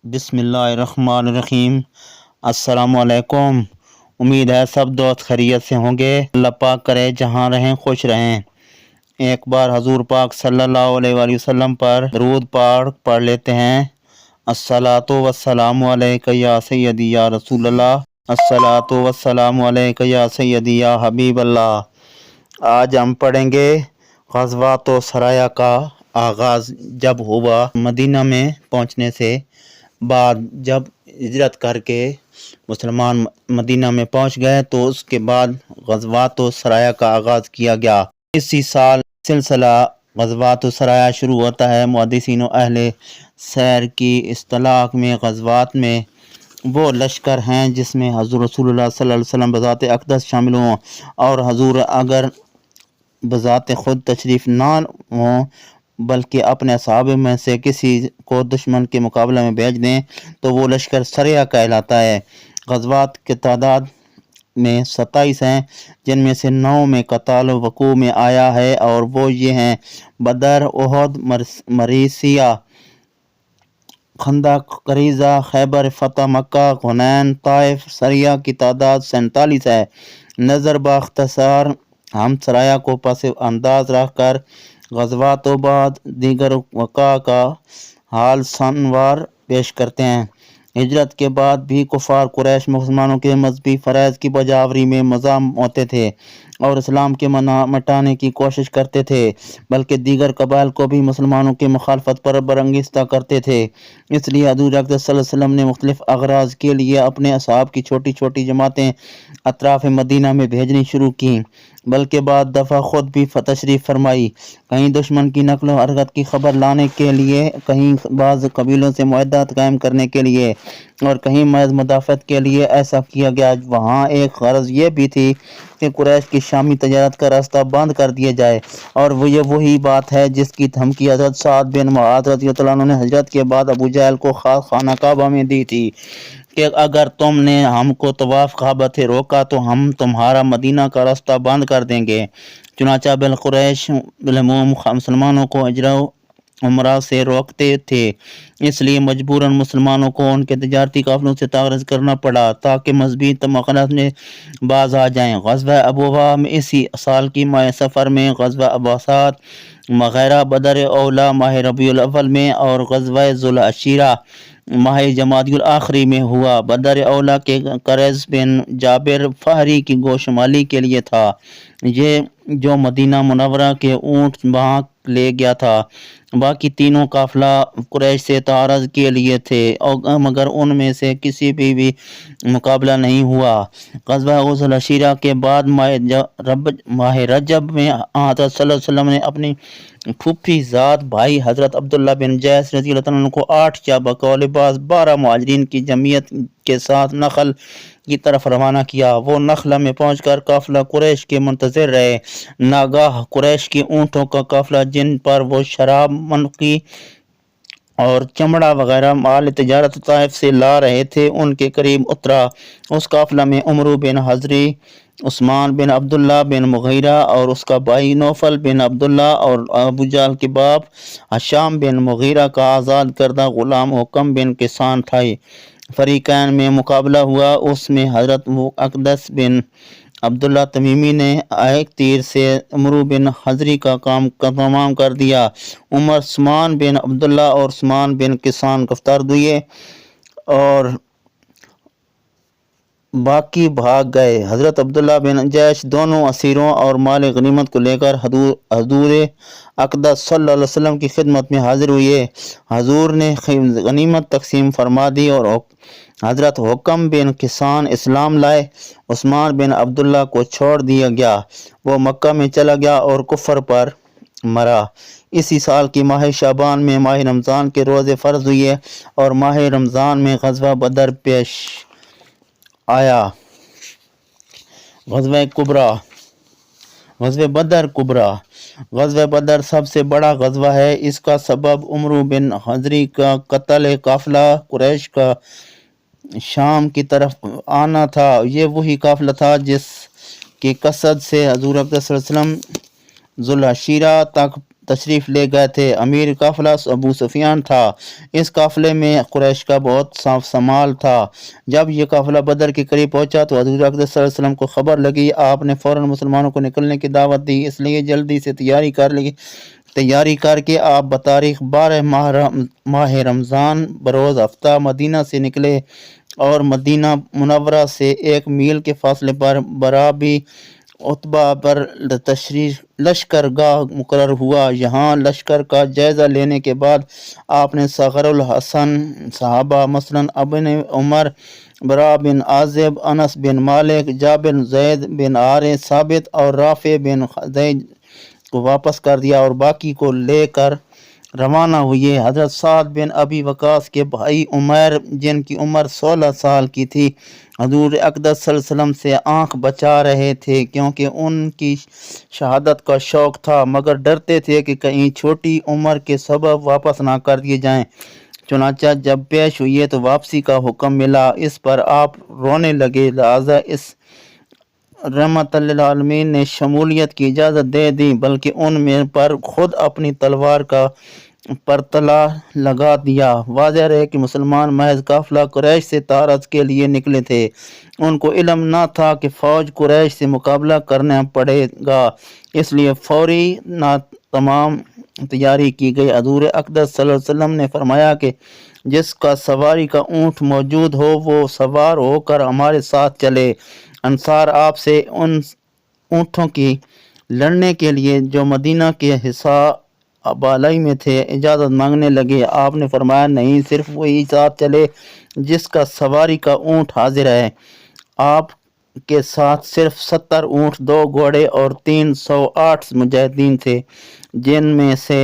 बिस्मिल्लाहिर्रहमानिर्रहीम। अस्सलाम वालेकुम। उम्मीद है सब दोस्त खैरियत से होंगे। अल्लाह पाक करे जहाँ रहें खुश रहें। एक बार हजूर पाक सल्लल्लाहु अलैहि वसल्लम पर दरूद पाक पढ़ लेते हैं। अस्सलातु वस्सलामु अलैका या सय्यदी या रसूलल्लाह, अस्सलातु वस्सलामु अलैका या सय्यदी या हबीबल्लाह। आज हम पढ़ेंगे ग़ज़वातो सराया का आगाज़ जब हुआ। मदीना में पहुँचने से बाद जब हिजरत करके मुसलमान मदीना में पहुंच गए तो उसके बाद ग़ज़वातो सराया का आगाज़ किया गया। इसी साल सिलसिला ग़ज़वातो सराया शुरू होता है। मुहद्दिसीन व अहले सैर की इस्तिलाह में ग़ज़वात में वो लश्कर हैं जिसमें हज़रत रसूलुल्लाह सल्लल्लाहु अलैहि वसल्लम बज़ात अक़दस शामिल हों और हजूर अगर बज़ात ख़ुद तशरीफ़ ना हों बल्कि अपने असहाब में से किसी को दुश्मन के मुकाबले में भेज दें तो वो लश्कर सरिया कहलाता है। ग़ज़वात की तादाद में 27 हैं जिनमें से 9 में क़ताल वक़ू में आया है और वो ये हैं बदर, उहद, मरीसिया, खंदक, करीज़ा, खैबर, फ़तह, मक्का, हुनैन, ताइफ। सरिया की तादाद 47 है। नज़र बाख्तसार हम सराया को पस अंदाज रख कर ग़ज़वातों बाद दीगर वक़ा का हाल सनवार पेश करते हैं। हिजरत के बाद भी कुफ़ार कुरैश मुसलमानों के मजहबी फ़रज़ की बजावरी में मज़ाम होते थे और इस्लाम के मिटाने की कोशिश करते थे, बल्कि दीगर कबाइल को भी मुसलमानों की मुखालफत पर बरंगेज़ करते थे। इसलिए हज़ूर अक़दस सल्लल्लाहु अलैहि वसल्लम ने मुख्तलिफ़ अग़राज़ के लिए अपने असहाब की छोटी छोटी जमातें अतराफ़ मदीना में भेजनी शुरू की, बल्कि बाद दफ़ा ख़ुद भी तशरीफ़ फरमाई। कहीं दुश्मन की नकल व हरकत की खबर लाने के लिए, कहीं बाज़ कबीलों से मुआहदात कायम करने के लिए और कहीं महज मुदाफ़त के लिए ऐसा किया गया। वहाँ एक ग़रज़ ये भी थी कि कुरैश की शामी तजारत का रास्ता बंद कर दिया जाए और ये वही बात है जिसकी धमकी हज़रत साद बिन मुआज़ रज़ियल्लाहु अन्हु ने हजरत के बाद अबू जहल को खाना काबा में दी थी कि अगर तुमने हमको तवाफ़ काबा से रोका तो हम तुम्हारा मदीना का रास्ता बंद कर देंगे। चुनांचा बिल कुरैश बिलमूम मुसलमानों को अजरा उमरा से रोकते थे, इसलिए मजबूरन मुसलमानों को उनके तजारती काफ़िलों से तारज़ करना पड़ा ताकि मजहबी तमक़नात में बाज आ जाएँ। ग़ज़वा अबवा में इसी साल की माह सफ़र में, ग़ज़वा अब्बासात वग़ैरह बदर औला माह रबीउल अव्वल में और ग़ज़वा ज़ुल अशीरा माह जमादियुल आखिरी में हुआ। बदर औला के करज़ बिन जाबिर फ़हरी की गोशमाली के लिए था, ये जो मदीना मुनव्वरा के ऊँट वहाँ ले गया था। बाकी तीनों काफ़िला कुरैश से तारज़ के लिए थे और मगर उनमें से किसी भी मुकाबला नहीं हुआ। ग़ज़वा ज़ुल अशीरा के बाद माह रजब में हज़रत सल्लल्लाहु अलैहि वसल्लम ने अपनी फूफी ज़ात भाई हज़रत अब्दुल्ला बिन जैश रज़ियल्लाहु अन्हु को 8 या बकौल बाज़ 12 मुहाजिरीन की जमीयत के साथ नखल की तरफ रवाना किया। वो नखला में पहुंचकर काफ़िला कुरैश के मुंतज़िर रहे। नागाह कुरैश के ऊँटों का काफ़िला जिन पर वो शराब, मनकी और चमड़ा वगैरह माल तिजारत ताइफ से ला रहे थे उनके करीब उतरा। उस काफ़िला में उमर बिन हज़री, उस्मान बिन अब्दुल्ला बिन मुग़ीरा और उसका भाई नौफल बिन अब्दुल्ला और अबू जहल के बाप हशाम बिन मुग़ीरा का आज़ाद करदा ग़ुलाम हुक्म बिन किसान थे। फ़रीक़ैन में मुकाबला हुआ। उसमें हज़रत अक़दस बिन अब्दुल्ला तमीमी ने एक तीर से उमर बिन हज़री का काम तमाम कर दिया। उमर उस्मान बिन अब्दुल्ला और उस्मान बिन किसान गिरफ्तार हुए और बाकी भाग गए। हज़रत अब्दुल्ला बिन जैश दोनों असीरों और माल गनीमत को लेकर हज़ूर अक़दस सल्लल्लाहु अलैहि वसल्लम की खिदमत में हाजिर हुए। हजूर ने गनीमत तकसीम फरमा दी और हज़रत हुक्म बिन किसान इस्लाम लाए। उस्मान बिन अब्दुल्ला को छोड़ दिया गया, वो मक्का में चला गया और कुफर पर मरा। इसी साल की माह शाबान में माह रमज़ान के रोज़े फ़र्ज हुए और माह रमज़ान में ग़ज़वा बदर पेश आया। ग़ज़वा बदर कुबरा। ग़ज़वा बदर सबसे बड़ा ग़ज़वा है। इसका सबब उमर बिन हज़री का कत्ल काफ़िला कुरैश का शाम की तरफ आना था। ये वही काफ़िला था जिसकी कसद से हज़ूर अक़दस सल्लल्लाहु अलैहि वसल्लम ज़ुल अशीरा तक तशरीफ़ ले गए थे। अमीर काफ़िला अबू सुफियान था। इस काफ़िले में कुरैश का बहुत साफ समाल था। जब यह काफ़िला बदर के करीब पहुंचा तो हज़रत अक़दस सल्लल्लाहु अलैहि वसल्लम को खबर लगी। आपने फ़ौरन मुसलमानों को निकलने की दावत दी, इसलिए जल्दी से तैयारी करके आप बतारीख 12 माह रमज़ान बरोज़ हफ्ता मदीना से निकले और मदीना मुनव्वरा से 1 मील के फासले पर बराबी उत्बा पर लश्कर गाह मुकर्रर हुआ। यहाँ लश्कर का जायज़ा लेने के बाद आपने सग़रुल हसन सहाबा मसलन अब्न उमर, बरा बिन आज़िब, अनस बिन मालिक, जाबिर ज़ैद बिन हारिस, साबित और राफ़े बिन ज़ैद को वापस कर दिया और बाकी को लेकर रवाना हुए। हज़रत साद बिन अबी वक़ास के भाई उमैर, जिनकी उम्र 16 साल की थी, हज़ूर अक़दस सल्लल्लाहु अलैहि वसल्लम से आँख बचा रहे थे क्योंकि उनकी शहादत का शौक़ था, मगर डरते थे कि कहीं छोटी उम्र के सबब वापस ना कर दिए जाएं। चुनांचे जब पेश हुए तो वापसी का हुक्म मिला। इस पर आप रोने लगे, लिहाजा इस रहमत लिल आलमीन ने शमूलियत की इजाज़त दे दी, बल्कि उनमें पर खुद अपनी तलवार का परतला लगा दिया। वाज़ेह रहे कि मुसलमान महज काफ़िला कुरैश से तारज के लिए निकले थे। उनको इल्म न था कि फ़ौज कुरैश से मुकाबला करना पड़ेगा, इसलिए फौरी तमाम तैयारी की गई। हज़ूर अक़दस सल्लल्लाहु अलैहि वसल्लम ने फरमाया कि जिसका सवारी का ऊँट मौजूद हो वो सवार होकर हमारे साथ चले। अंसार आपसे उन ऊँटों की लड़ने के लिए जो मदीना के हिस्सा बालाई में थे इजाज़त मांगने लगे। आपने फरमाया नहीं, सिर्फ वही साथ चले जिसका सवारी का ऊँट हाजिर है। आप के साथ सिर्फ 70 ऊँट, 2 घोड़े और 308 मुजाहिदीन थे, जिनमें से